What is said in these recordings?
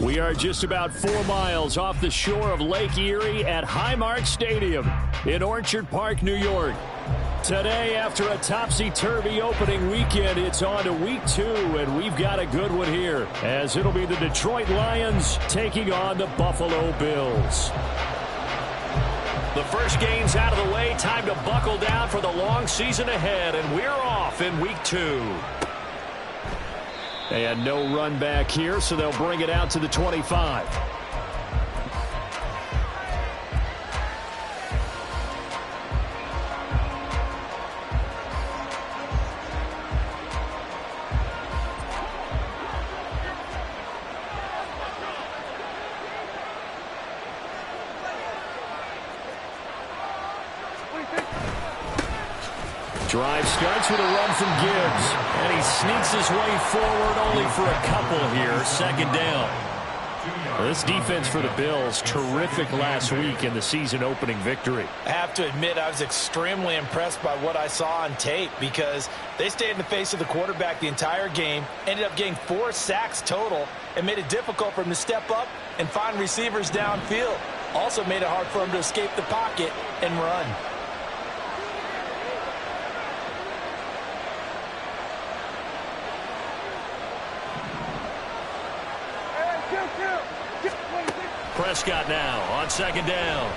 We are just about 4 miles off the shore of Lake Erie at Highmark Stadium in Orchard Park, New York. Today, after a topsy-turvy opening weekend, it's on to week 2, and we've got a good one here, as it'll be the Detroit Lions taking on the Buffalo Bills. The first game's out of the way. Time to buckle down for the long season ahead, and we're off in week 2. And no run back here, so they'll bring it out to the 25. Drive starts with a run from Gibbs, and he sneaks his way forward only for a couple here. Second down. This defense for the Bills, terrific last week in the season-opening victory. I have to admit, I was extremely impressed by what I saw on tape because they stayed in the face of the quarterback the entire game, ended up getting 4 sacks total, and made it difficult for him to step up and find receivers downfield. Also made it hard for him to escape the pocket and run. Prescott now on second down.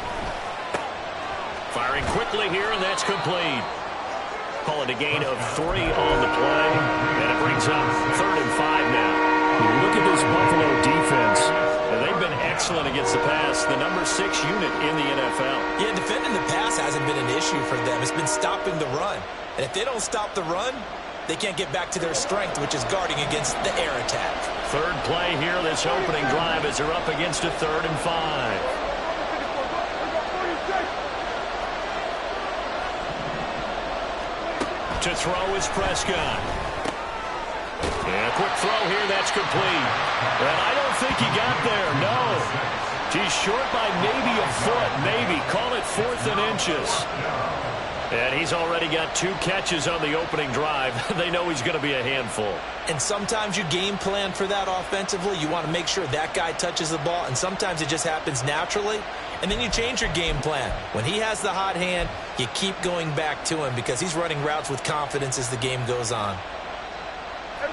Firing quickly here, and that's complete. Call it a gain of 3 on the play, and it brings up 3rd and 5 now. Look at this Buffalo defense. They've been excellent against the pass, the number 6 unit in the NFL. Yeah, defending the pass hasn't been an issue for them. It's been stopping the run. And if they don't stop the run, they can't get back to their strength, which is guarding against the air attack. Third play here, this opening drive, as they're up against a 3rd and 5. To throw is Prescott. And a quick throw here, that's complete. And I don't think he got there, no. He's short by maybe a foot, maybe. Call it 4th and inches. And he's already got 2 catches on the opening drive. They know he's going to be a handful. And sometimes you game plan for that offensively. You want to make sure that guy touches the ball, and sometimes it just happens naturally. And then you change your game plan. When he has the hot hand, you keep going back to him because he's running routes with confidence as the game goes on.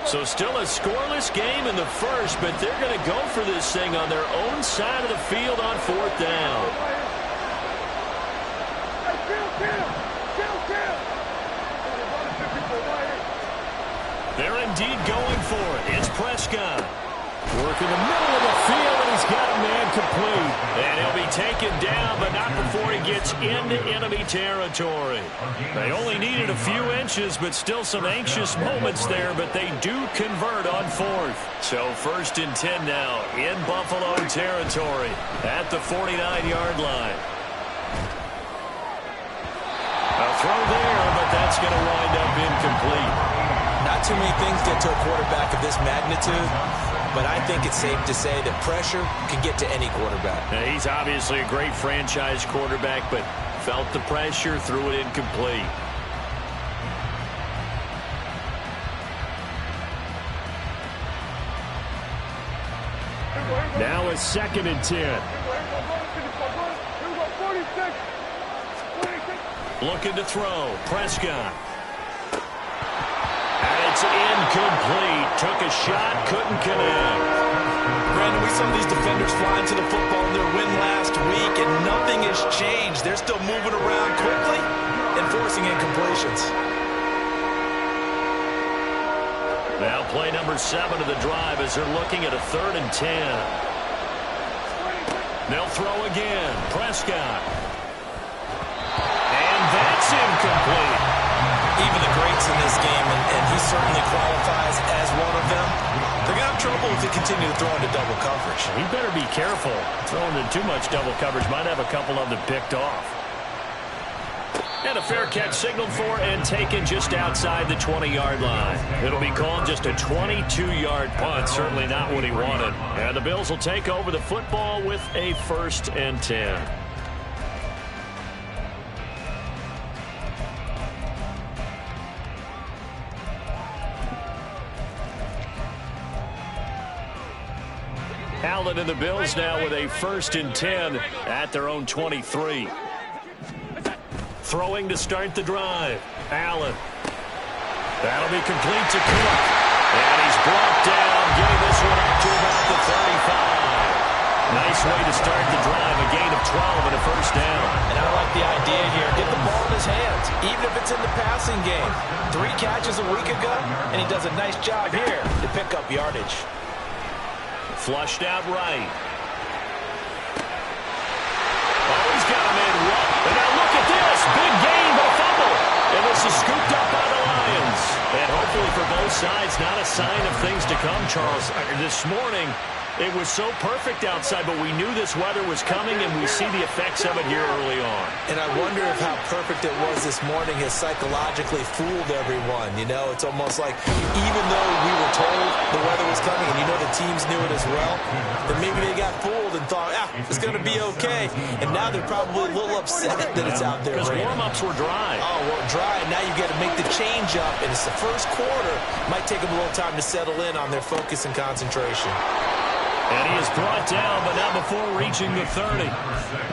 So still a scoreless game in the first, but they're going to go for this thing on their own side of the field on 4th down. They're indeed going for it. It's Prescott. Working the middle of the field, and he's got a man complete. And he'll be taken down, but not before he gets into enemy territory. They only needed a few inches, but still some anxious moments there, but they do convert on 4th. So 1st and 10 now in Buffalo territory at the 49-yard line. A throw there, but that's going to wind up incomplete. Not too many things get to a quarterback of this magnitude, but I think it's safe to say that pressure can get to any quarterback. Now, he's obviously a great franchise quarterback, but felt the pressure, threw it incomplete. Now a 2nd and 10. Looking to throw. Prescott. And it's incomplete. Took a shot, couldn't connect. Brandon, we saw these defenders flying to the football in their win last week, and nothing has changed. They're still moving around quickly and forcing incompletions. Now play number 7 of the drive as they're looking at a 3rd and 10. They'll throw again. Prescott. And that's incomplete. Even the greats in this game, and he certainly qualifies as one of them, they're going to have trouble if they continue to throw into double coverage. He better be careful. Throwing into too much double coverage might have a couple of them picked off. And a fair catch signaled for and taken just outside the 20-yard line. It'll be called just a 22-yard punt. Certainly not what he wanted. And the Bills will take over the football with a 1st and 10. Allen and the Bills now with a 1st and 10 at their own 23. Throwing to start the drive. Allen. That'll be complete to Cook. And he's brought down, getting this one up to about the 35. Nice way to start the drive. A gain of 12 and a 1st down. And I like the idea here. Get the ball in his hands, even if it's in the passing game. 3 catches a week ago, and he does a nice job here to pick up yardage. Flushed out right. Oh, he's got him in. And now look at this. Big gain, but a fumble. And this is scooped up by the Lions. And hopefully for both sides, not a sign of things to come, Charles. This morning, it was so perfect outside, but we knew this weather was coming, and we see the effects of it here early on. And I wonder if how perfect it was this morning has psychologically fooled everyone. You know, it's almost like even though we were told the weather was coming, and you know the teams knew it as well, that maybe they got fooled and thought, it's going to be okay. And now they're probably a little upset that it's out there. Because warm-ups were dry. Oh, well, dry, and now you got to make the change up, and it's the first quarter. Might take them a little time to settle in on their focus and concentration. And he is brought down, but not before reaching the 30.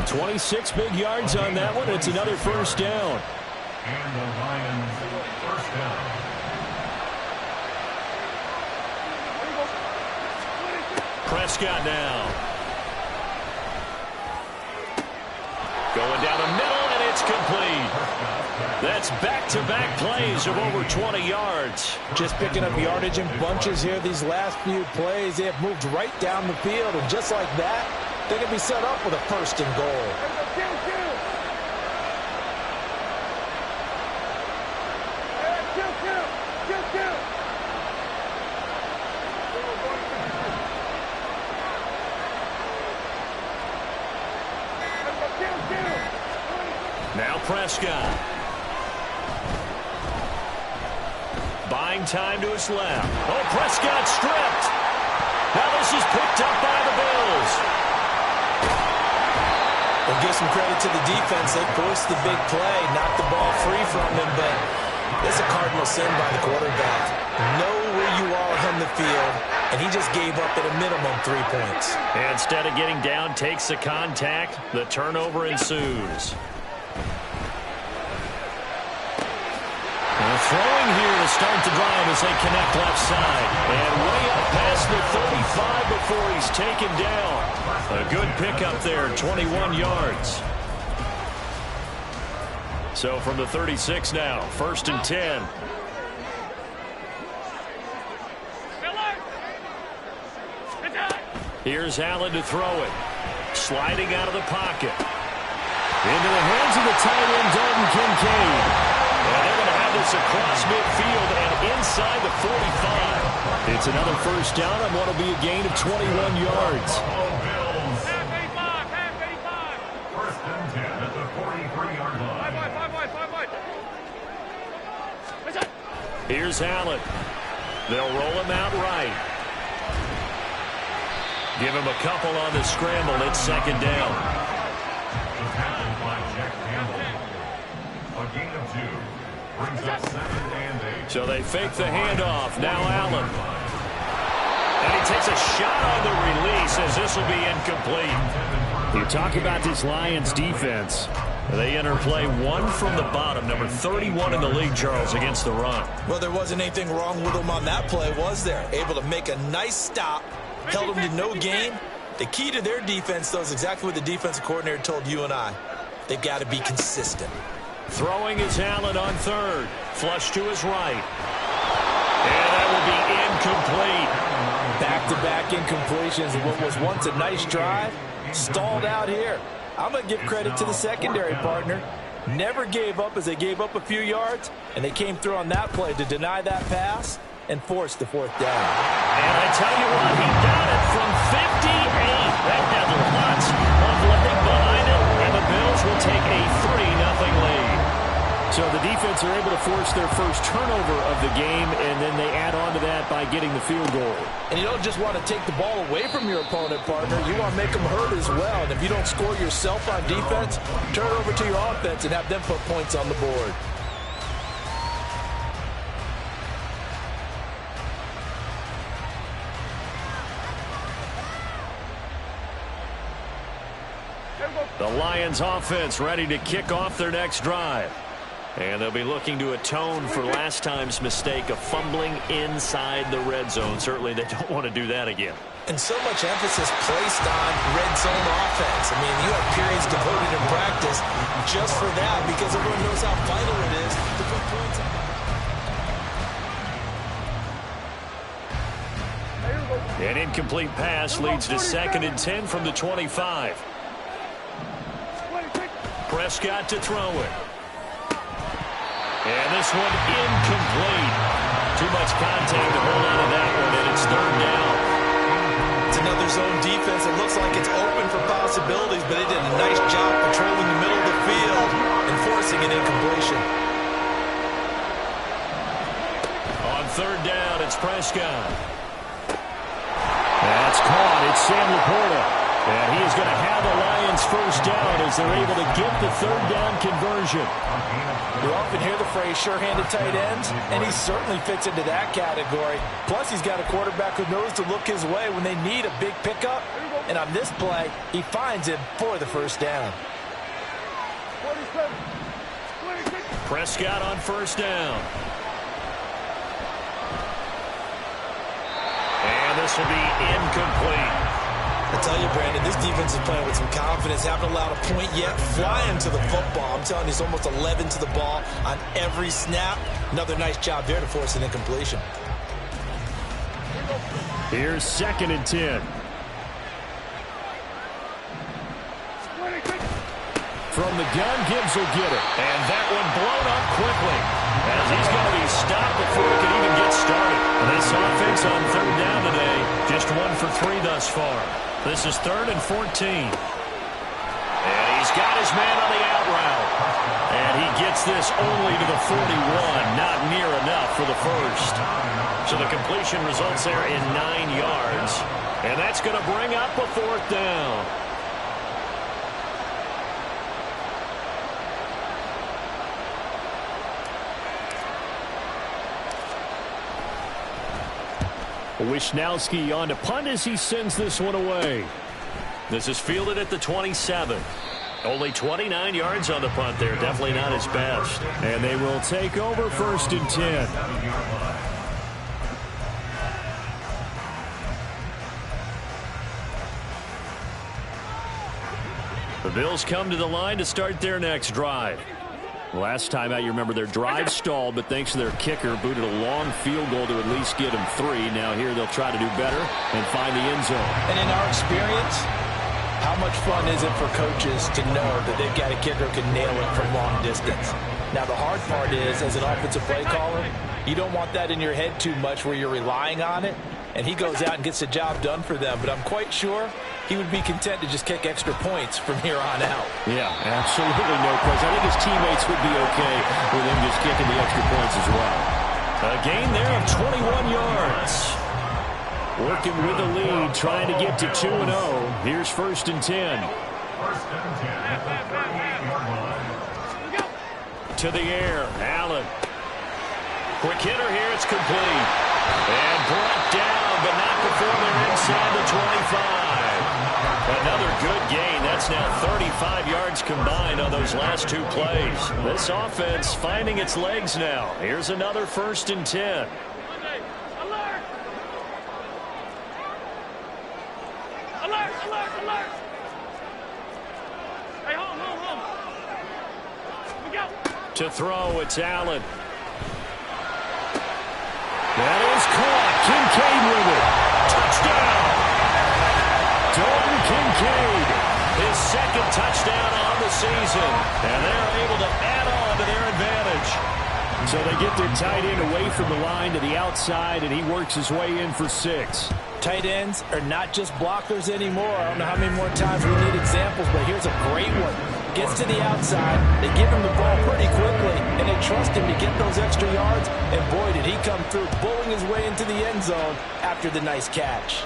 26 big yards on that one. It's another 1st down. And the Lions 1st down. Prescott now. Going down the middle, and it's complete. That's back-to-back plays of over 20 yards. Just picking up yardage in bunches here these last few plays. They have moved right down the field, and just like that, they can be set up with a 1st and goal. Now Prescott. Buying time to his left. Oh, Prescott stripped. Now this is picked up by the Bills. We'll give some credit to the defense. They forced the big play, knocked the ball free from him, but it's a cardinal sin by the quarterback. Know where you are on the field, and he just gave up at a minimum 3 points. And instead of getting down, takes the contact. The turnover ensues. Throwing here to start the drive as they connect left side. And way up past the 35 before he's taken down. A good pickup there, 21 yards. So from the 36 now, 1st and 10. Here's Allen to throw it. Sliding out of the pocket. Into the hands of the tight end, Dalton Kincaid. And they're going to have this across midfield and inside the 45. It's another 1st down on what will be a gain of 21 yards. Half 85. 1st and 10 at the 43-yard line. Here's Allen. They'll roll him out right. Give him a couple on the scramble. It's 2nd down. A gain of 2. Brings up 2nd and 8. So they fake the handoff. Now Allen. And he takes a shot on the release as this will be incomplete. You talk about this Lions defense. They enter play 1 from the bottom, number 31 in the league, Charles, against the run. Well, there wasn't anything wrong with them on that play, was there? Able to make a nice stop, held them to no gain. The key to their defense, though, is exactly what the defensive coordinator told you and I. They've got to be consistent. Throwing is Allen on 3rd. Flush to his right. And that will be incomplete. Back-to-back incompletions of what was once a nice drive. Stalled out here. I'm going to give credit to the secondary partner. Never gave up as they gave up a few yards, and they came through on that play to deny that pass and force the 4th down. And I tell you what, he got it from 58. That had lots of leg behind it, and the Bills will take a 3-0 lead. So the defense are able to force their first turnover of the game, and then they add on to that by getting the field goal. And you don't just want to take the ball away from your opponent, partner. You want to make them hurt as well. And if you don't score yourself on defense, turn it over to your offense and have them put points on the board. The Lions offense ready to kick off their next drive. And they'll be looking to atone for last time's mistake of fumbling inside the red zone. Certainly they don't want to do that again. And so much emphasis placed on red zone offense. I mean, you have periods devoted in practice just for that because everyone knows how vital it is to put points on. An incomplete pass leads to 2nd and 10 from the 25. Prescott to throw it. And this one incomplete. Too much contact to hold on to that one, and it's 3rd down. It's another zone defense. It looks like it's open for possibilities, but they did a nice job patrolling the middle of the field and forcing an incompletion. On 3rd down, it's Prescott. That's caught. It's Sam Laporta. And he is going to have the Lions first down as they're able to get the 3rd down conversion. You often hear the phrase sure-handed tight ends, and he certainly fits into that category. Plus, he's got a quarterback who knows to look his way when they need a big pickup. And on this play, he finds him for the first down. Prescott on 1st down. And this will be incomplete. I tell you, Brandon, this defense is playing with some confidence. Haven't allowed a point yet. Flying to the football. I'm telling you, it's almost 11 to the ball on every snap. Another nice job there to force an incompletion. Here's 2nd and 10. From the gun, Gibbs will get it. And that one blown up quickly, as he's going to be stopped before he can even get started. This offense on 3rd down today, just 1 for 3 thus far. This is 3rd and 14. And he's got his man on the out route. And he gets this only to the 41, not near enough for the first. So the completion results there in 9 yards. And that's going to bring up a 4th down. Wisnowski on to punt as he sends this one away. This is fielded at the 27. Only 29 yards on the punt there. Definitely not his best. And they will take over 1st and 10. The Bills come to the line to start their next drive. Last time out, you remember their drive stalled, but thanks to their kicker, booted a long field goal to at least get them 3. Now here they'll try to do better and find the end zone. And in our experience, how much fun is it for coaches to know that they've got a kicker who can nail it from long distance? Now the hard part is, as an offensive play caller, you don't want that in your head too much where you're relying on it. And he goes out and gets the job done for them. But I'm quite sure he would be content to just kick extra points from here on out. Yeah, absolutely no question. I think his teammates would be okay with him just kicking the extra points as well. A gain there of 21 yards. Working with the lead, trying to get to 2-0. Here's 1st and 10. 1st and 10 at the 38-yard line. To the air, Allen. Quick hitter here, it's complete. And brought down, but not before they're inside the 25. Another good gain. That's now 35 yards combined on those last 2 plays. This offense finding its legs now. Here's another 1st and 10. To throw, it's Allen. That is caught. Kincaid with it. Touchdown. Dalton Kincaid, his 2nd touchdown on the season. And they're able to add on to their advantage. So they get their tight end away from the line to the outside, and he works his way in for 6. Tight ends are not just blockers anymore. I don't know how many more times we need examples, but here's a great one. Gets to the outside, they give him the ball pretty quickly, and they trust him to get those extra yards, and boy, did he come through, bowling his way into the end zone after the nice catch.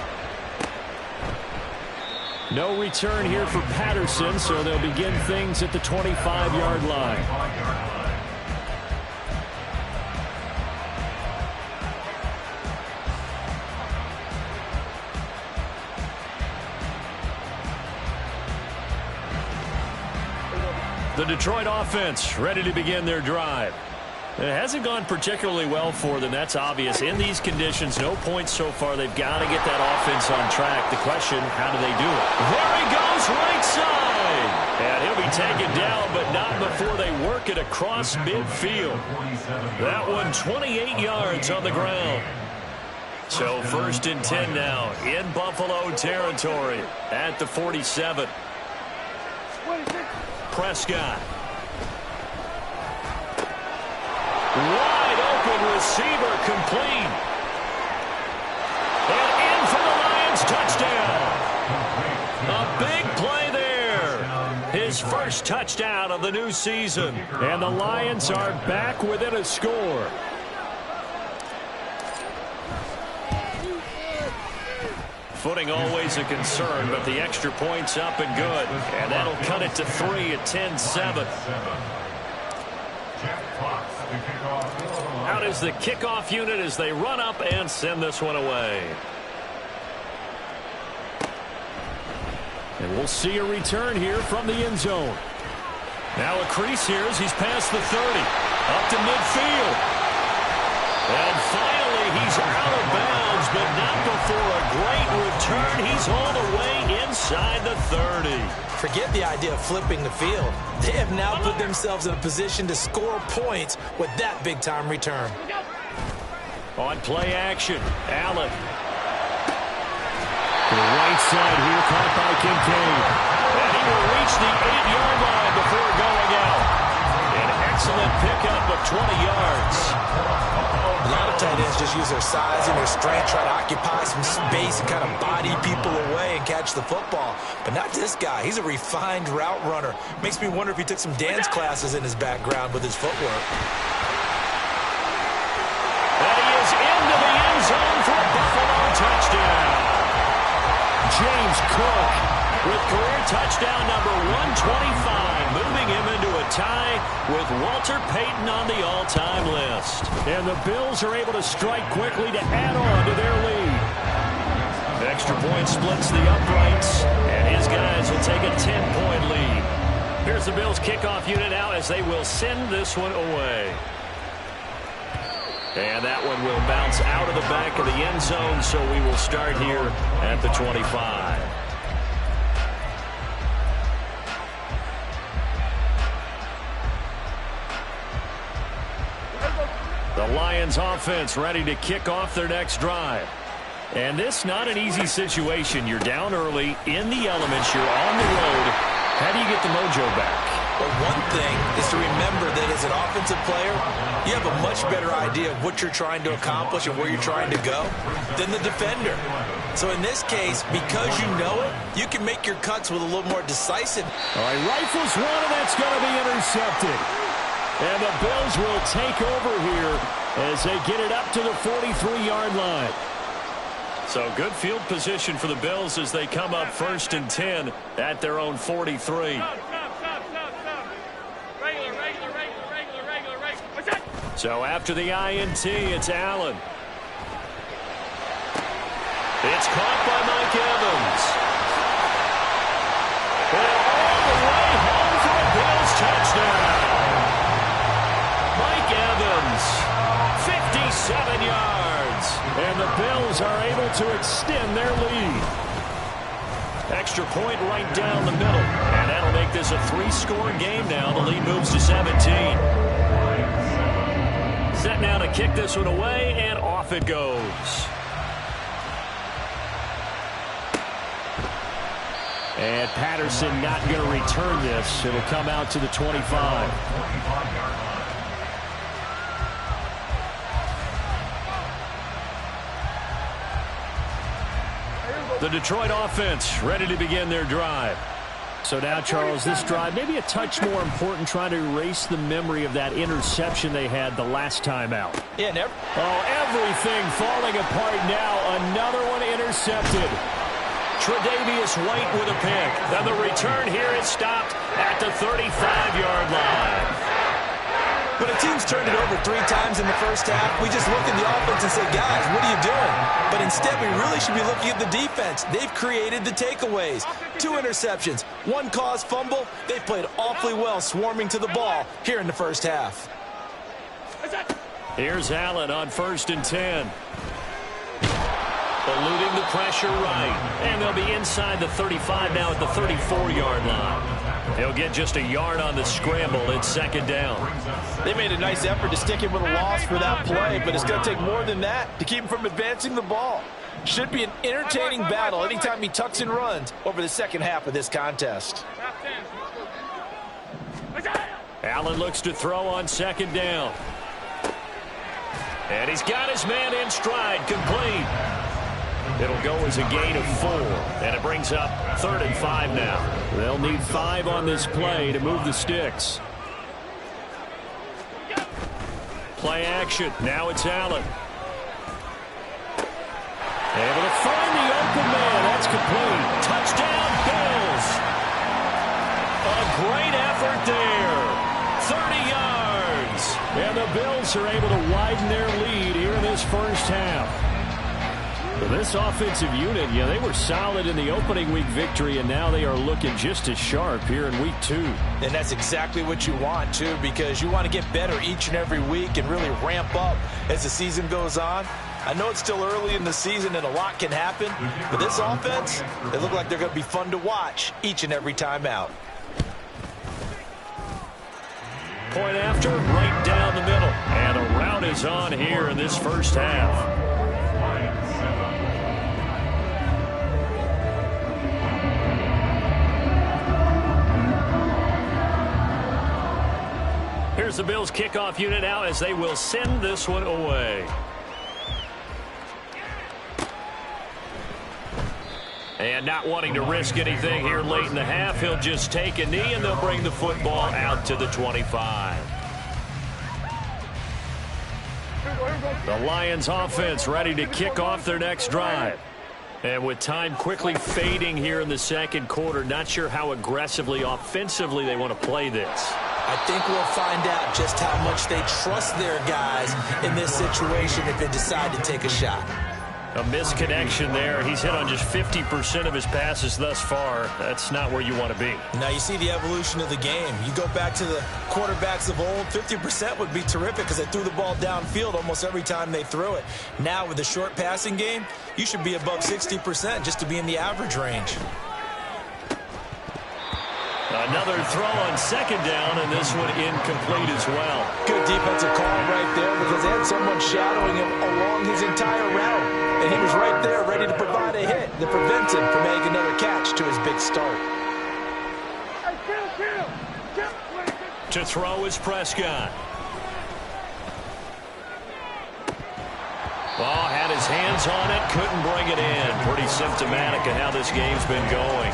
No return here for Patterson, so they'll begin things at the 25-yard line. The Detroit offense ready to begin their drive. It hasn't gone particularly well for them. That's obvious. In these conditions, no points so far. They've got to get that offense on track. The question, how do they do it? There he goes, right side. And he'll be taken down, but not before they work it across midfield. That one, 28 yards on the ground. So 1st and 10 now in Buffalo territory at the 47. Prescott. Wide open receiver, complete. And in for the Lions, touchdown. A big play there. His first touchdown of the new season. And the Lions are back within a score. Footing always a concern, but the extra point's up and good. And that'll cut it to 3 at 10-7. Out is the kickoff unit as they run up and send this one away. And we'll see a return here from the end zone. Now a crease here as he's past the 30. Up to midfield. And finally he's out of bounds, but not before a great return. He's hauled away inside the 30. Forget the idea of flipping the field. They have now put themselves in a position to score points with that big-time return. On play action, Allen. To the right side here, caught by Kincaid. And he will reach the 8-yard line before going out. An excellent pickup of 20 yards. A lot of tight ends just use their size and their strength, try to occupy some space and kind of body people away and catch the football. But not this guy. He's a refined route runner. Makes me wonder if he took some dance classes in his background with his footwork. And he is into the end zone for a Buffalo touchdown. James Cook with career touchdown number 125, moving him into a tie with Walter Payton on the all-time list. And the Bills are able to strike quickly to add on to their lead. The extra point splits the uprights, and his guys will take a 10-point lead. Here's the Bills kickoff unit now as they will send this one away. And that one will bounce out of the back of the end zone, so we will start here at the 25. The Lions offense ready to kick off their next drive. And this not an easy situation. You're down early, in the elements, you're on the road. How do you get the mojo back? Well, one thing is to remember that as an offensive player, you have a much better idea of what you're trying to accomplish and where you're trying to go than the defender. So in this case, because you know it, you can make your cuts with a little more decisive. All right, rifles one, and that's going to be intercepted. And the Bills will take over here as they get it up to the 43-yard line. So good field position for the Bills as they come up 1st and 10 at their own 43. So after the INT, it's Allen. It's caught by Mike Evans. And all the way home for a Bills touchdown. Mike Evans, 57 yards. And the Bills are able to extend their lead. Extra point right down the middle. And that'll make this a 3-score game now. The lead moves to 17. Set now to kick this one away, and off it goes. And Patterson not going to return this. It'll come out to the 25. The Detroit offense ready to begin their drive. So now, Charles, this drive maybe a touch more important, trying to erase the memory of that interception they had the last time out. Yeah, never. Oh, everything falling apart now. Another one intercepted. Tre'Davious White with a pick. Then the return here is stopped at the 35-yard line. When a team's turned it over 3 times in the first half, we just look at the offense and say, guys, what are you doing? But instead, we really should be looking at the defense. They've created the takeaways. 2 interceptions, 1 caused fumble. They played awfully well swarming to the ball here in the first half. Here's Allen on 1st and 10. Eluding the pressure right. And they'll be inside the 35 now at the 34-yard line. He'll get just a yard on the scramble. It's 2nd down. They made a nice effort to stick him with a loss for that play, but it's going to take more than that to keep him from advancing the ball. Should be an entertaining battle anytime he tucks and runs over the second half of this contest. Allen looks to throw on 2nd down. And he's got his man in stride, complete. It'll go as a gain of 4, and it brings up 3rd and 5 now. They'll need 5 on this play to move the sticks. Play action. Now it's Allen. Able to find the open man. That's complete. Touchdown, Bills. A great effort there. 30 yards. And the Bills are able to widen their lead here in this first half. So this offensive unit, yeah, they were solid in the opening week victory, and now they are looking just as sharp here in week 2. And that's exactly what you want, too, because you want to get better each and every week and really ramp up as the season goes on. I know it's still early in the season and a lot can happen, but this offense, they look like they're going to be fun to watch each and every time out. Point after, right down the middle. And a rout is on here in this first half. Here's the Bills kickoff unit now as they will send this one away. And not wanting to risk anything here late in the half, he'll just take a knee and they'll bring the football out to the 25. The Lions offense ready to kick off their next drive. And with time quickly fading here in the second quarter, not sure how aggressively, offensively they want to play this. I think we'll find out just how much they trust their guys in this situation if they decide to take a shot. A misconnection there. He's hit on just 50% of his passes thus far. That's not where you want to be. Now you see the evolution of the game. You go back to the quarterbacks of old, 50% would be terrific because they threw the ball downfield almost every time they threw it. Now with the short passing game, you should be above 60% just to be in the average range. Another throw on 2nd down, and this one incomplete as well. Good defensive call right there because they had someone shadowing him along his entire route. And he was right there ready to provide a hit that prevents him from making another catch to his big start. To throw is Prescott. Oh, had his hands on it, couldn't bring it in. Pretty symptomatic of how this game's been going.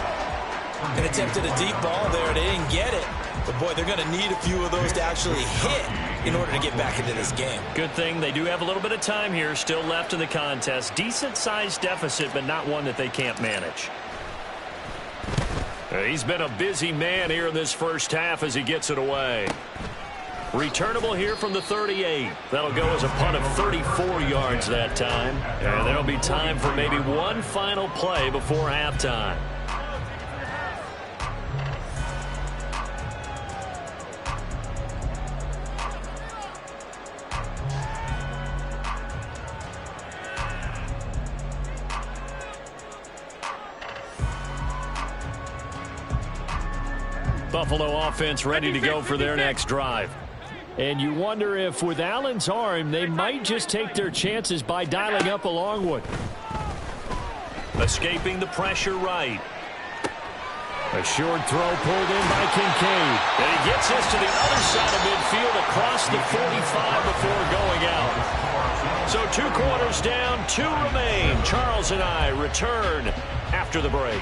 And attempted a deep ball there. They didn't get it. But, boy, they're going to need a few of those to actually hit in order to get back into this game. Good thing they do have a little bit of time here still left in the contest. Decent-sized deficit, but not one that they can't manage. He's been a busy man here in this first half as he gets it away. Returnable here from the 38. That'll go as a punt of 34 yards that time. And there'll be time for maybe one final play before halftime. Buffalo offense ready to go for their next drive. And you wonder if with Allen's arm, they might just take their chances by dialing up a long one. Escaping the pressure right. A short throw pulled in by Kincaid. And he gets this to the other side of midfield across the 45 before going out. So 2 quarters down, 2 remain. Charles and I return after the break.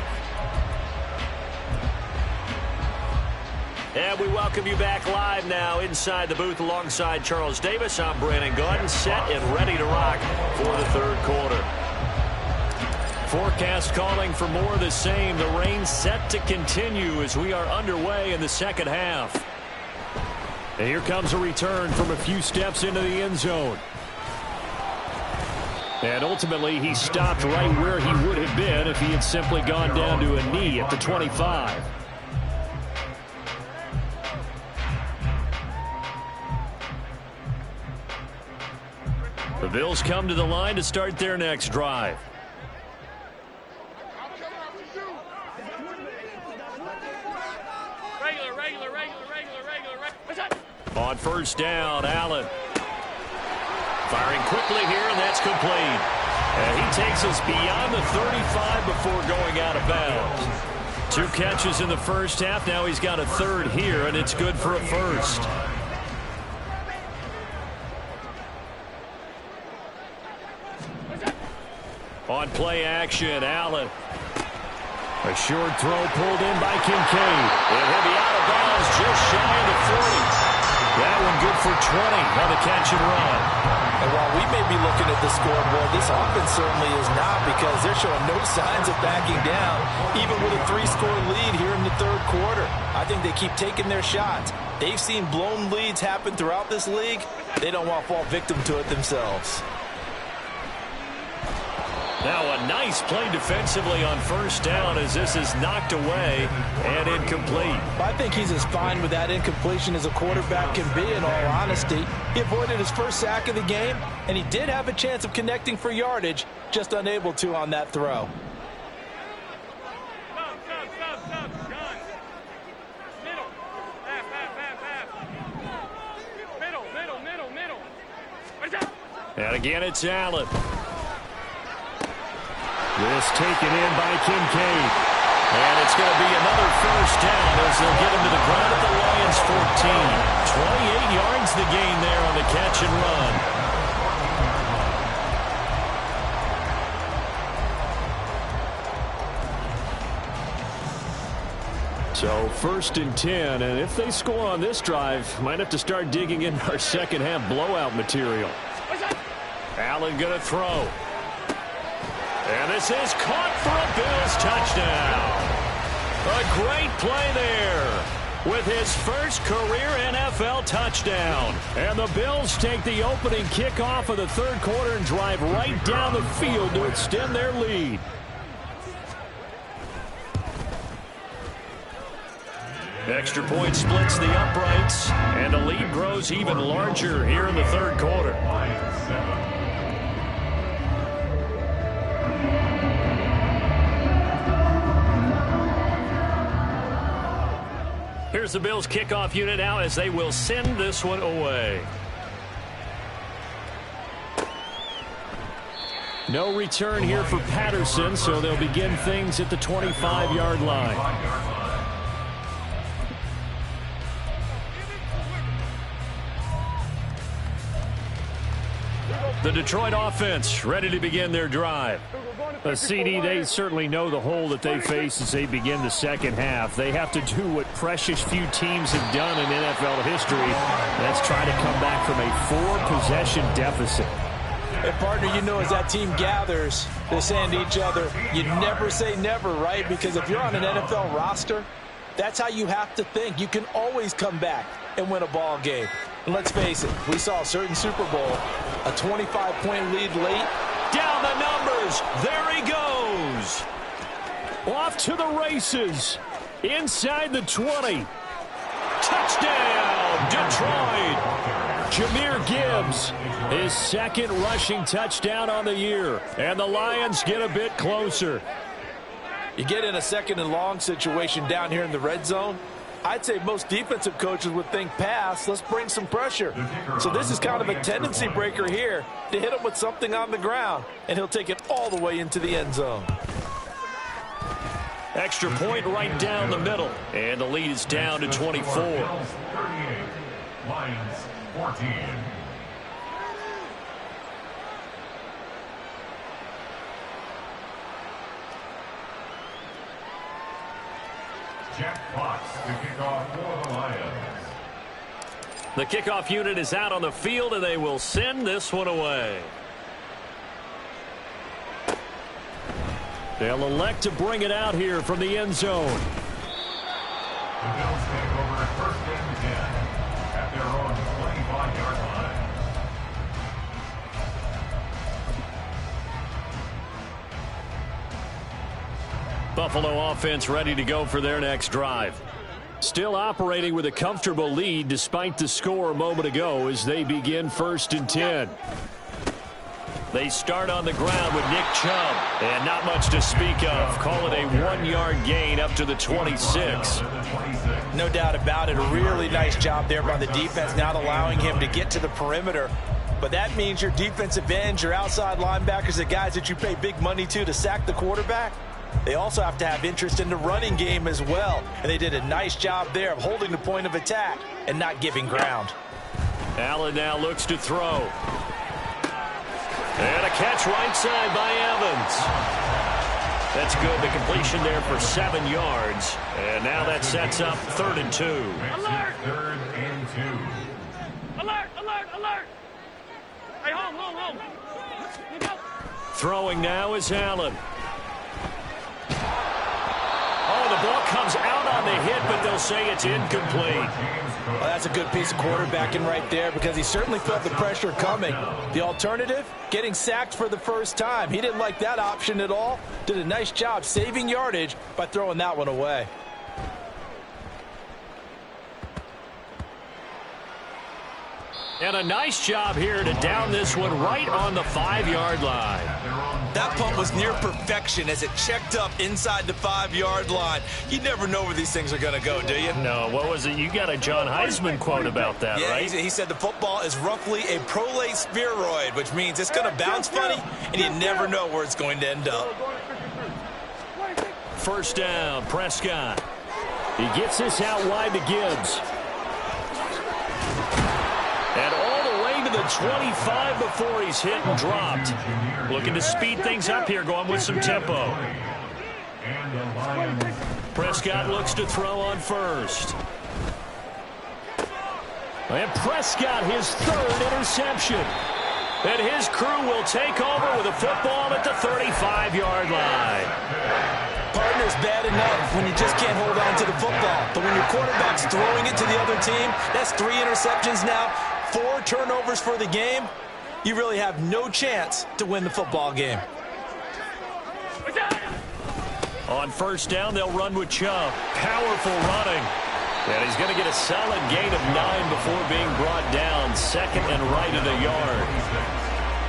And we welcome you back live now inside the booth alongside Charles Davis. I'm Brandon Gordon, set and ready to rock for the third quarter. Forecast calling for more of the same. The rain set to continue as we are underway in the second half. And here comes a return from a few steps into the end zone. And ultimately, he stopped right where he would have been if he had simply gone down to a knee at the 25. The Bills come to the line to start their next drive. On first down, Allen. Firing quickly here, and that's complete. And he takes us beyond the 35 before going out of bounds. 2 catches in the first half. Now he's got a third here, and it's good for a first. On play action, Allen. A short throw pulled in by Kincaid. And he'll be out of bounds just shy of the 40. That one good for 20 on the catch and run. And while we may be looking at the scoreboard, this offense certainly is not, because they're showing no signs of backing down, even with a 3-score lead here in the third quarter. I think they keep taking their shots. They've seen blown leads happen throughout this league. They don't want to fall victim to it themselves. Now a nice play defensively on first down as this is knocked away and incomplete. I think he's as fine with that incompletion as a quarterback can be, in all honesty. He avoided his first sack of the game, and he did have a chance of connecting for yardage, just unable to on that throw. And again, it's Allen. This taken in by Kincaid. And it's going to be another first down as they'll get him to the ground at the Lions 14. 28 yards the gain there on the catch and run. So first and 10, and if they score on this drive, might have to start digging in our second half blowout material. Allen going to throw. And this is caught for a Bills touchdown. A great play there with his first career NFL touchdown. And the Bills take the opening kickoff of the third quarter and drive right down the field to extend their lead. Extra point splits the uprights, and the lead grows even larger here in the third quarter. Here's the Bills kickoff unit now as they will send this one away. No return here for Patterson, so they'll begin things at the 25-yard line. The Detroit offense ready to begin their drive. A CD, they certainly know the hole that they face as they begin the second half. They have to do what precious few teams have done in NFL history. That's try to come back from a 4-possession deficit. And partner, you know, as that team gathers, they're saying to each other, you never say never, right? Because if you're on an NFL roster, that's how you have to think. You can always come back and win a ball game. And let's face it, we saw a certain Super Bowl, a 25-point lead late. Down the numbers. There he goes. Off to the races. Inside the 20. Touchdown, Detroit. Jahmyr Gibbs, his second rushing touchdown on the year. And the Lions get a bit closer. You get in a second and long situation down here in the red zone, I'd say most defensive coaches would think pass, let's bring some pressure. So this is kind of a tendency breaker here to hit him with something on the ground, and he'll take it all the way into the end zone. Extra point right down the middle, and the lead is down to 24. 38, Lions 14. Jack Fox to kick off for the Lions. The kickoff unit is out on the field, and they will send this one away. They'll elect to bring it out here from the end zone. The Bills take over first and 10 at their own Buffalo offense ready to go for their next drive. Still operating with a comfortable lead despite the score a moment ago as they begin 1st and 10. They start on the ground with Nick Chubb, and not much to speak of. Call it a 1-yard gain up to the 26. No doubt about it. A really nice job there by the defense, not allowing him to get to the perimeter. But that means your defensive ends, your outside linebackers, the guys that you pay big money to sack the quarterback, they also have to have interest in the running game as well. And they did a nice job there of holding the point of attack and not giving ground. Allen now looks to throw. And a catch right side by Evans. That's good. The completion there for 7 yards. And now that sets up 3rd and 2. Alert! 3rd and 2. Alert! Alert! Alert! Hey, home! Throwing now is Allen. Oh, the ball comes out on the hit, but they'll say it's incomplete. Well, that's a good piece of quarterbacking right there because he certainly felt the pressure coming. The alternative, getting sacked for the first time. He didn't like that option at all. Did a nice job saving yardage by throwing that one away. And a nice job here to down this one right on the 5-yard line. That punt was near perfection as it checked up inside the 5-yard line. You never know where these things are going to go, do you? No, what was it? You got a John Heisman quote about that, yeah, right? He said the football is roughly a prolate spheroid, which means it's going to bounce funny, and you never know where it's going to end up. 1st down, Prescott. He gets this out wide to Gibbs. And all the way to the 25 before he's hit and dropped. Looking to speed things up here, going with some tempo. Prescott looks to throw on 1st. And Prescott, his 3rd interception. And his crew will take over with a football at the 35-yard line. Partner's bad enough when you just can't hold on to the football. But when your quarterback's throwing it to the other team, that's 3 interceptions now, 4 turnovers for the game. You really have no chance to win the football game. On 1st down, they'll run with Chubb. Powerful running. And he's going to get a solid gain of 9 before being brought down. 2nd and right at a yard.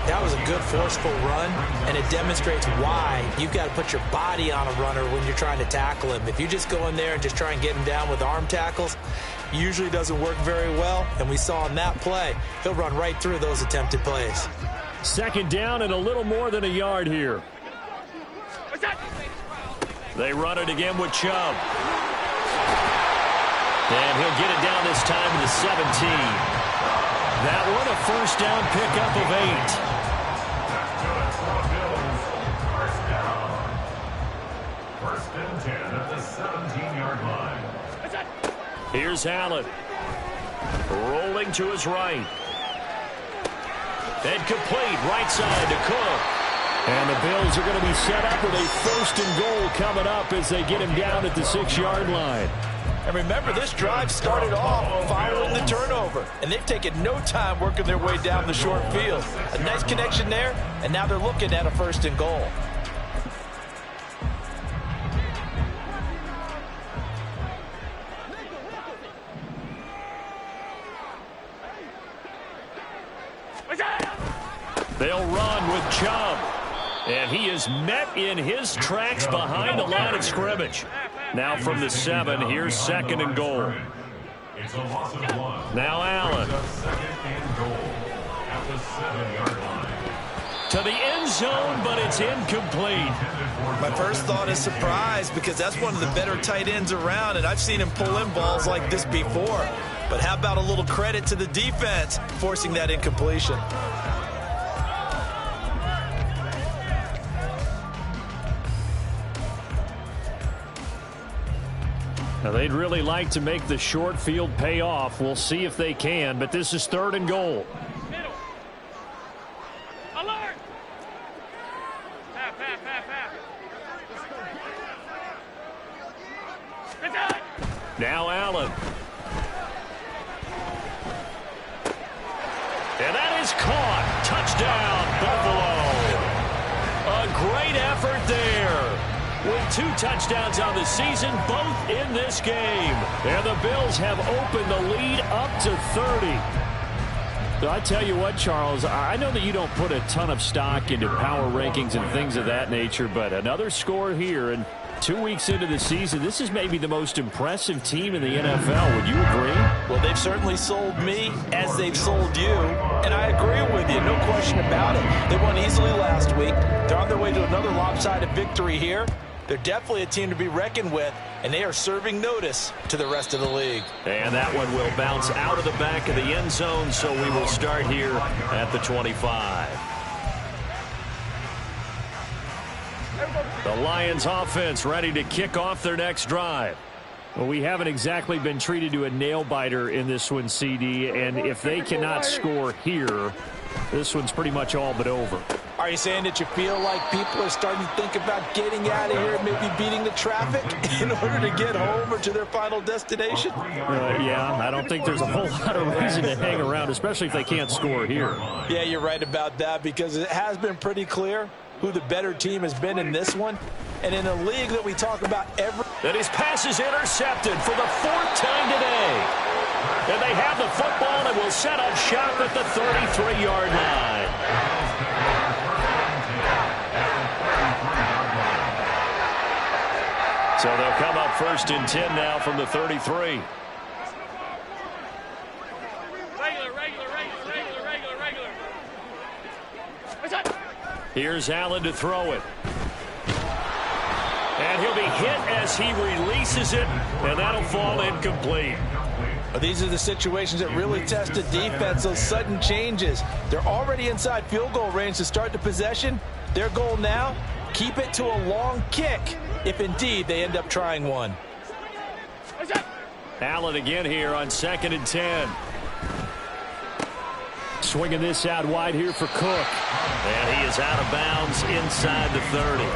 That was a good forceful run, and it demonstrates why you've got to put your body on a runner when you're trying to tackle him. If you just go in there and just try and get him down with arm tackles, usually doesn't work very well, and we saw in that play, he'll run right through those attempted plays. 2nd down and a little more than a yard here. They run it again with Chubb. And he'll get it down this time to the 17. That one a 1st down pickup of 8. First and 10 at the 17-yard line. Here's Allen. Rolling to his right. And complete right side to Cook. And the Bills are going to be set up with a 1st and goal coming up as they get him down at the 6-yard line. And remember, this drive started off following the turnover. And they've taken no time working their way down the short field. A nice connection there, and now they're looking at a 1st and goal. They'll run with Chubb. And he is met in his tracks behind the line of scrimmage. Now from the 7, here's 2nd and goal. It's a loss of 1. Now Allen. 2nd and goal at the 7-yard line. To the end zone, but it's incomplete. My first thought is surprise because that's one of the better tight ends around, and I've seen him pull in balls like this before. But how about a little credit to the defense forcing that incompletion? Now, they'd really like to make the short field pay off. We'll see if they can, but this is 3rd and goal. Alert! Half. Now Allen. And that is caught. Touchdown, Buffalo. A great effort there. with 2 touchdowns on the season, both in this game. And the Bills have opened the lead up to 30. So I tell you what, Charles, I know that you don't put a ton of stock into power rankings and things of that nature, but another score here, and 2 weeks into the season, this is maybe the most impressive team in the NFL. Would you agree? Well, they've certainly sold me as they've sold you, and I agree with you, no question about it. They won easily last week. They're on their way to another lopsided victory here. They're definitely a team to be reckoned with, and they are serving notice to the rest of the league. And that one will bounce out of the back of the end zone, so we will start here at the 25. The Lions offense ready to kick off their next drive. Well, we haven't exactly been treated to a nail-biter in this one, CD, and if they cannot score here, this one's pretty much all but over. Are you saying that you feel like people are starting to think about getting out of here and maybe beating the traffic in order to get home or to their final destination? Yeah, I don't think there's a whole lot of reason to hang around, especially if they can't score here. Yeah, you're right about that, because it has been pretty clear who the better team has been in this one. And in a league that we talk about every... That his pass is intercepted for the 4th time today. And they have the football and will set up shop at the 33-yard line. So they'll come up 1st and 10 now from the 33. Here's Allen to throw it. And he'll be hit as he releases it, and that'll fall incomplete. These are the situations that really test the defense, those sudden changes. They're already inside field goal range to start the possession. Their goal now, keep it to a long kick, if indeed they end up trying one. Allen again here on 2nd and 10. Swinging this out wide here for Cook. And he is out of bounds inside the 30.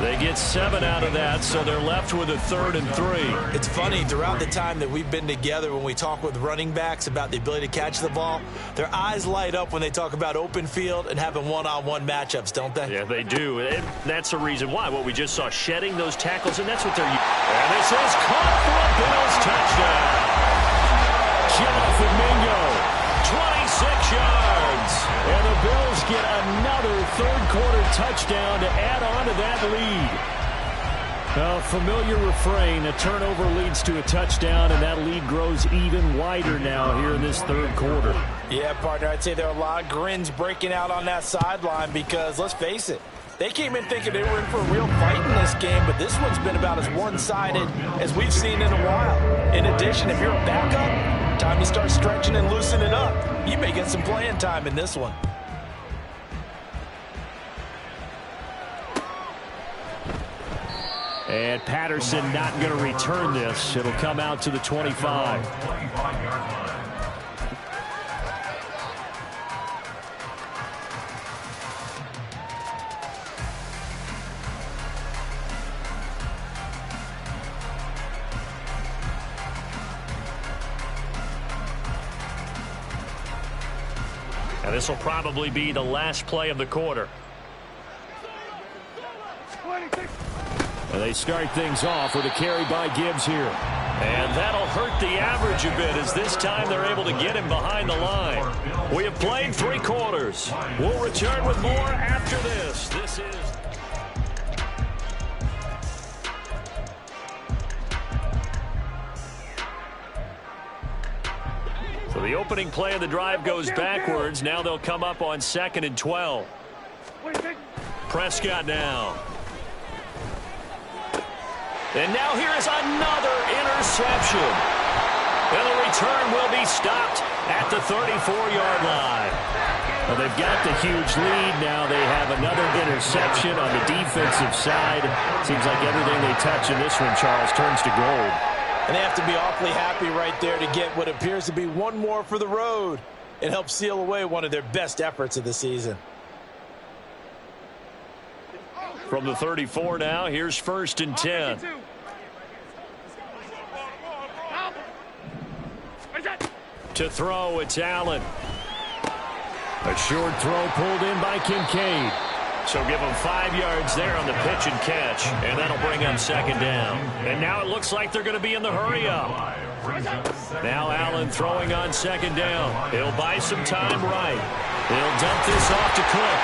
They get 7 out of that, so they're left with a 3rd and 3. It's funny, throughout the time that we've been together, when we talk with running backs about the ability to catch the ball, their eyes light up when they talk about open field and having one-on-one matchups, don't they? Yeah, they do. And that's the reason why. What we just saw, shedding those tackles, and that's what they're using. And this is caught for a Bills touchdown. Jonathan Mingo, 26 yards. And the Bills get another 3rd-quarter touchdown to add on to that lead. A familiar refrain, a turnover leads to a touchdown, and that lead grows even wider now here in this 3rd quarter. Yeah, partner, I'd say there are a lot of grins breaking out on that sideline because, let's face it, they came in thinking they were in for a real fight in this game, but this one's been about as one-sided as we've seen in a while. In addition, if you're a backup, time to start stretching and loosening up. You may get some playing time in this one. And Patterson not going to return this. It'll come out to the 25. And this will probably be the last play of the quarter. And they start things off with a carry by Gibbs here. And that'll hurt the average a bit, as this time they're able to get him behind the line. We have played 3 quarters. We'll return with more after this. This is... So the opening play of the drive goes backwards. Now they'll come up on 2nd and 12. Prescott now. And now here is another interception. And the return will be stopped at the 34-yard line. Well, they've got the huge lead now. They have another interception on the defensive side. Seems like everything they touch in this one, Charles, turns to gold. And they have to be awfully happy right there to get what appears to be one more for the road and help seal away one of their best efforts of the season. From the 34 now, here's 1st and 10. To throw, it's Allen. A short throw pulled in by Kincaid. So give him 5 yards there on the pitch and catch, and that'll bring up second down. And now it looks like they're going to be in the hurry up. Now Allen throwing on second down. He'll buy some time right. He'll dump this off to Cook.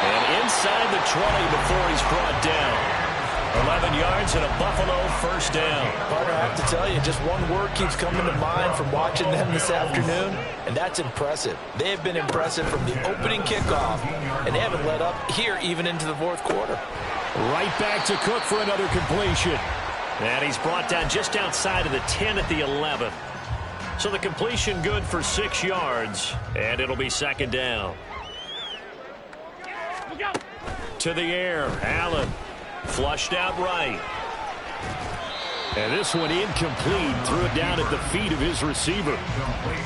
And inside the 20 before he's brought down. 11 yards and a Buffalo first down. Partner, I have to tell you, just one word keeps coming to mind from watching them this afternoon, and that's impressive. They have been impressive from the opening kickoff, and they haven't let up here even into the fourth quarter. Right back to Cook for another completion. And he's brought down just outside of the 10 at the 11. So the completion good for 6 yards, and it'll be second down. To the air, Allen. Flushed out right. And this one incomplete. Threw it down at the feet of his receiver.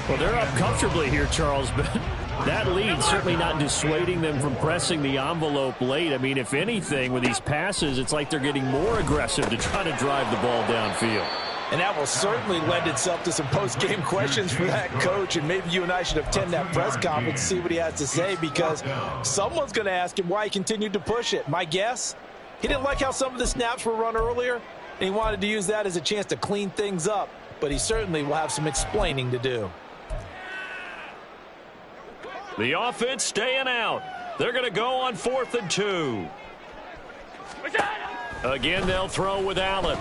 Well, they're up comfortably here, Charles, but that lead certainly not dissuading them from pressing the envelope late. I mean, if anything, with these passes, it's like they're getting more aggressive to try to drive the ball downfield. And that will certainly lend itself to some post-game questions for that coach. And maybe you and I should attend that press conference to see what he has to say, because someone's going to ask him why he continued to push it. My guess? He didn't like how some of the snaps were run earlier, and he wanted to use that as a chance to clean things up. But he certainly will have some explaining to do. The offense staying out. They're going to go on 4th and 2. Again, they'll throw with Allen.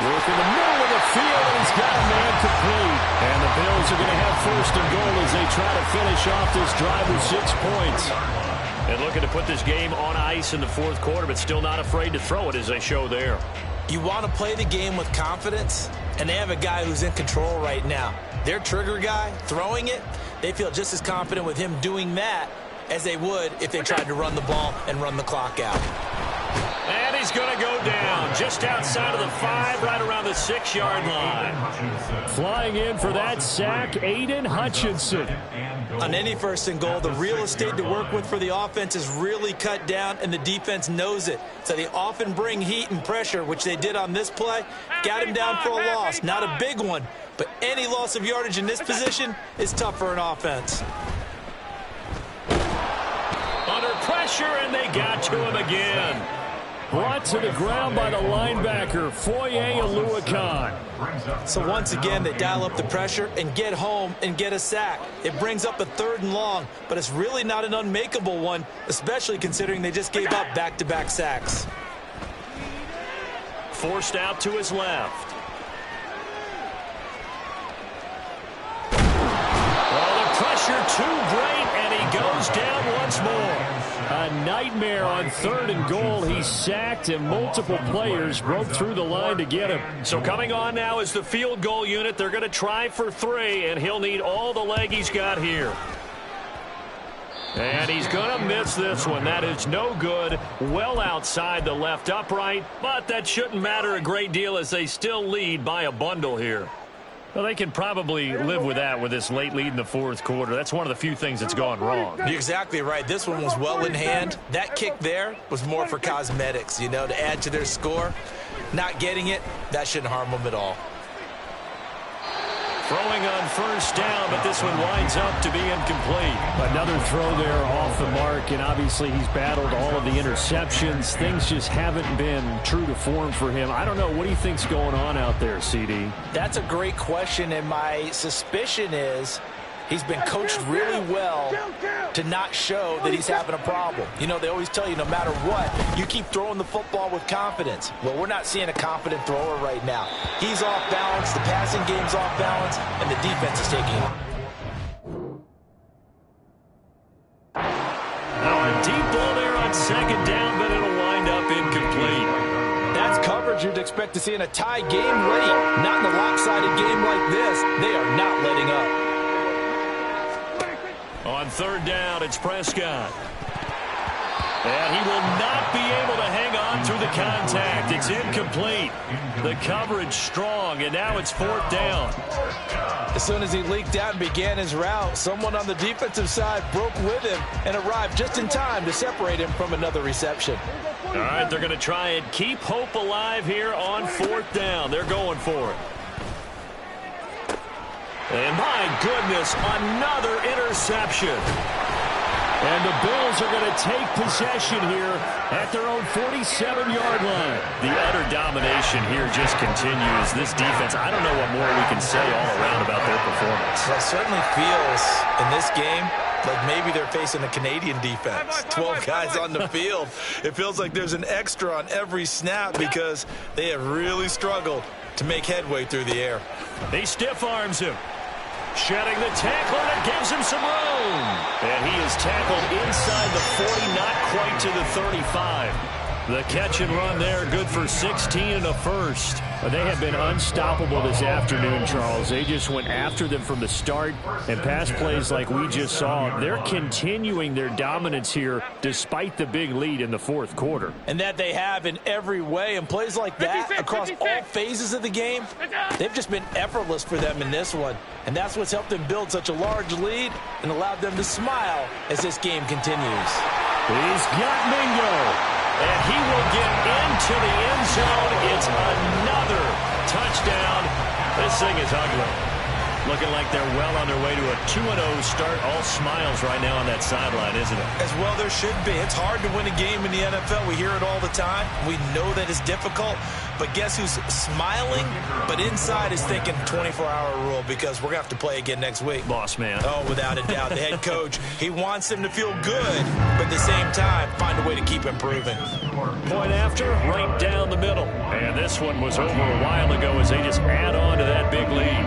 Work in the middle of the field, and he's got a man complete. And the Bills are going to have 1st and goal as they try to finish off this drive with 6 points. And looking to put this game on ice in the fourth quarter, but still not afraid to throw it as they show there. You want to play the game with confidence, and they have a guy who's in control right now. Their trigger guy, throwing it, they feel just as confident with him doing that as they would if they tried to run the ball and run the clock out. And he's going to go down just outside of the 5, right around the 6-yard line. Flying in for that sack, Aiden Hutchinson. On any 1st and goal, the real estate to work with for the offense is really cut down, and the defense knows it. So they often bring heat and pressure, which they did on this play. Got him down for a loss. Not a big one, but any loss of yardage in this position is tough for an offense. Under pressure, and they got to him again. Brought to the ground by the linebacker, Foye Oluwakan. So once again, they dial up the pressure and get home and get a sack. It brings up a 3rd and long, but it's really not an unmakeable one, especially considering they just gave up back-to-back sacks. Forced out to his left. Well, the pressure too great, and he goes down once more. A nightmare on 3rd and goal. He's sacked, and multiple players broke through the line to get him. So coming on now is the field goal unit. They're going to try for 3, and he'll need all the leg he's got here. And he's going to miss this one. That is no good. Well outside the left upright, but that shouldn't matter a great deal as they still lead by a bundle here. Well, they can probably live with that with this late lead in the fourth quarter. That's one of the few things that's gone wrong. You're exactly right. This one was well in hand. That kick there was more for cosmetics, you know, to add to their score. Not getting it, that shouldn't harm them at all. Throwing on 1st down, but this one winds up to be incomplete. Another throw there off the mark, and obviously he's battled all of the interceptions. Things just haven't been true to form for him. I don't know. What do you think's going on out there, CD? That's a great question, and my suspicion is he's been coached really well to not show that he's having a problem. You know, they always tell you no matter what, you keep throwing the football with confidence. Well, we're not seeing a confident thrower right now. He's off balance, the passing game's off balance, and the defense is taking him. Now a deep ball there on 2nd down, but it'll wind up incomplete. That's coverage you'd expect to see in a tie game late. Not in a lopsided game like this. They are not letting up. On 3rd down, it's Prescott. And he will not be able to hang on through the contact. It's incomplete. The coverage strong, and now it's 4th down. As soon as he leaked out and began his route, someone on the defensive side broke with him and arrived just in time to separate him from another reception. All right, they're going to try and keep hope alive here on 4th down. They're going for it. And my goodness, another interception. And the Bills are going to take possession here at their own 47-yard line. The utter domination here just continues. This defense, I don't know what more we can say all around about their performance. Well, it certainly feels in this game like maybe they're facing a Canadian defense. 12 guys on the field. It feels like there's an extra on every snap because they have really struggled to make headway through the air. He stiff arms him. Shedding the tackler that gives him some room. And he is tackled inside the 40, not quite to the 35. The catch and run there, good for 16 and a first. They have been unstoppable this afternoon, Charles. They just went after them from the start, and pass plays like we just saw, they're continuing their dominance here despite the big lead in the fourth quarter. And that they have in every way, and plays like that across all phases of the game, they've just been effortless for them in this one. And that's what's helped them build such a large lead and allowed them to smile as this game continues. He's got Mingo. And he will get into the end zone. It's another touchdown. This thing is ugly. Looking like they're well on their way to a 2-0 start. All smiles right now on that sideline, isn't it? As well there should be. It's hard to win a game in the NFL. We hear it all the time. We know that it's difficult. But guess who's smiling? But inside is thinking 24-hour rule because we're going to have to play again next week. Boss man. Oh, without a doubt. The head coach, he wants them to feel good, but at the same time, find a way to keep improving. Point after, right down the middle. And this one was over a while ago as they just add on to that big lead.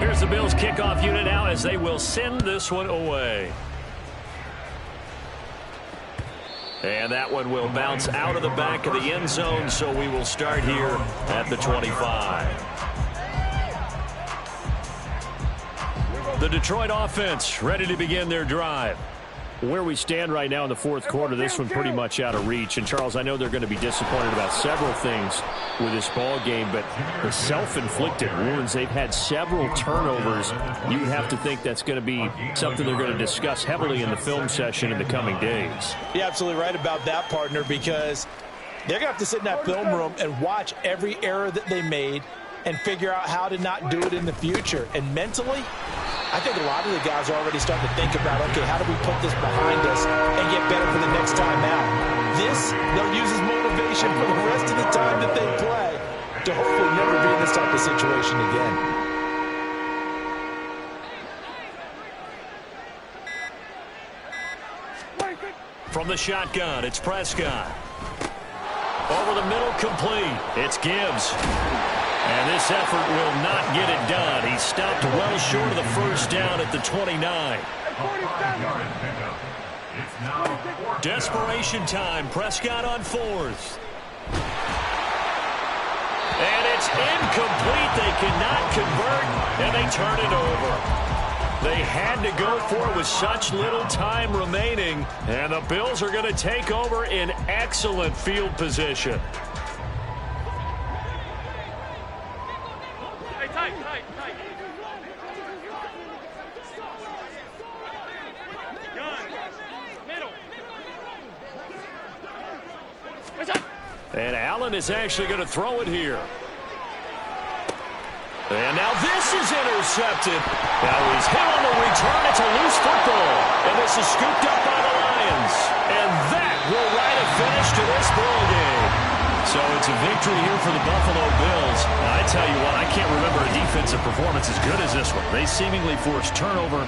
Here's the Bills kickoff unit now as they will send this one away. And that one will bounce out of the back of the end zone, so we will start here at the 25. The Detroit offense ready to begin their drive. Where we stand right now in the fourth quarter, this one pretty much out of reach. And, Charles, I know they're going to be disappointed about several things with this ball game, but the self-inflicted wounds, they've had several turnovers. You would have to think that's going to be something they're going to discuss heavily in the film session in the coming days. You're absolutely right about that, partner, because they're going to have to sit in that film room and watch every error that they made and figure out how to not do it in the future. And mentally, I think a lot of the guys are already starting to think about, okay, how do we put this behind us and get better for the next time out? This, they'll use as motivation for the rest of the time that they play to hopefully never be in this type of situation again. From the shotgun, it's Prescott. Over the middle, complete. It's Gibbs. And this effort will not get it done. He stopped well short of the first down at the 29. Desperation time. Prescott on fourth. And it's incomplete. They cannot convert, and they turn it over. They had to go for it with such little time remaining, and the Bills are going to take over in excellent field position. And Allen is actually going to throw it here. And now this is intercepted. Now he's hit on the return. It's a loose football. And this is scooped up by the Lions. And that will write a finish to this ball game. So it's a victory here for the Buffalo Bills. Now, I tell you what, I can't remember a defensive performance as good as this one. They seemingly forced turnover.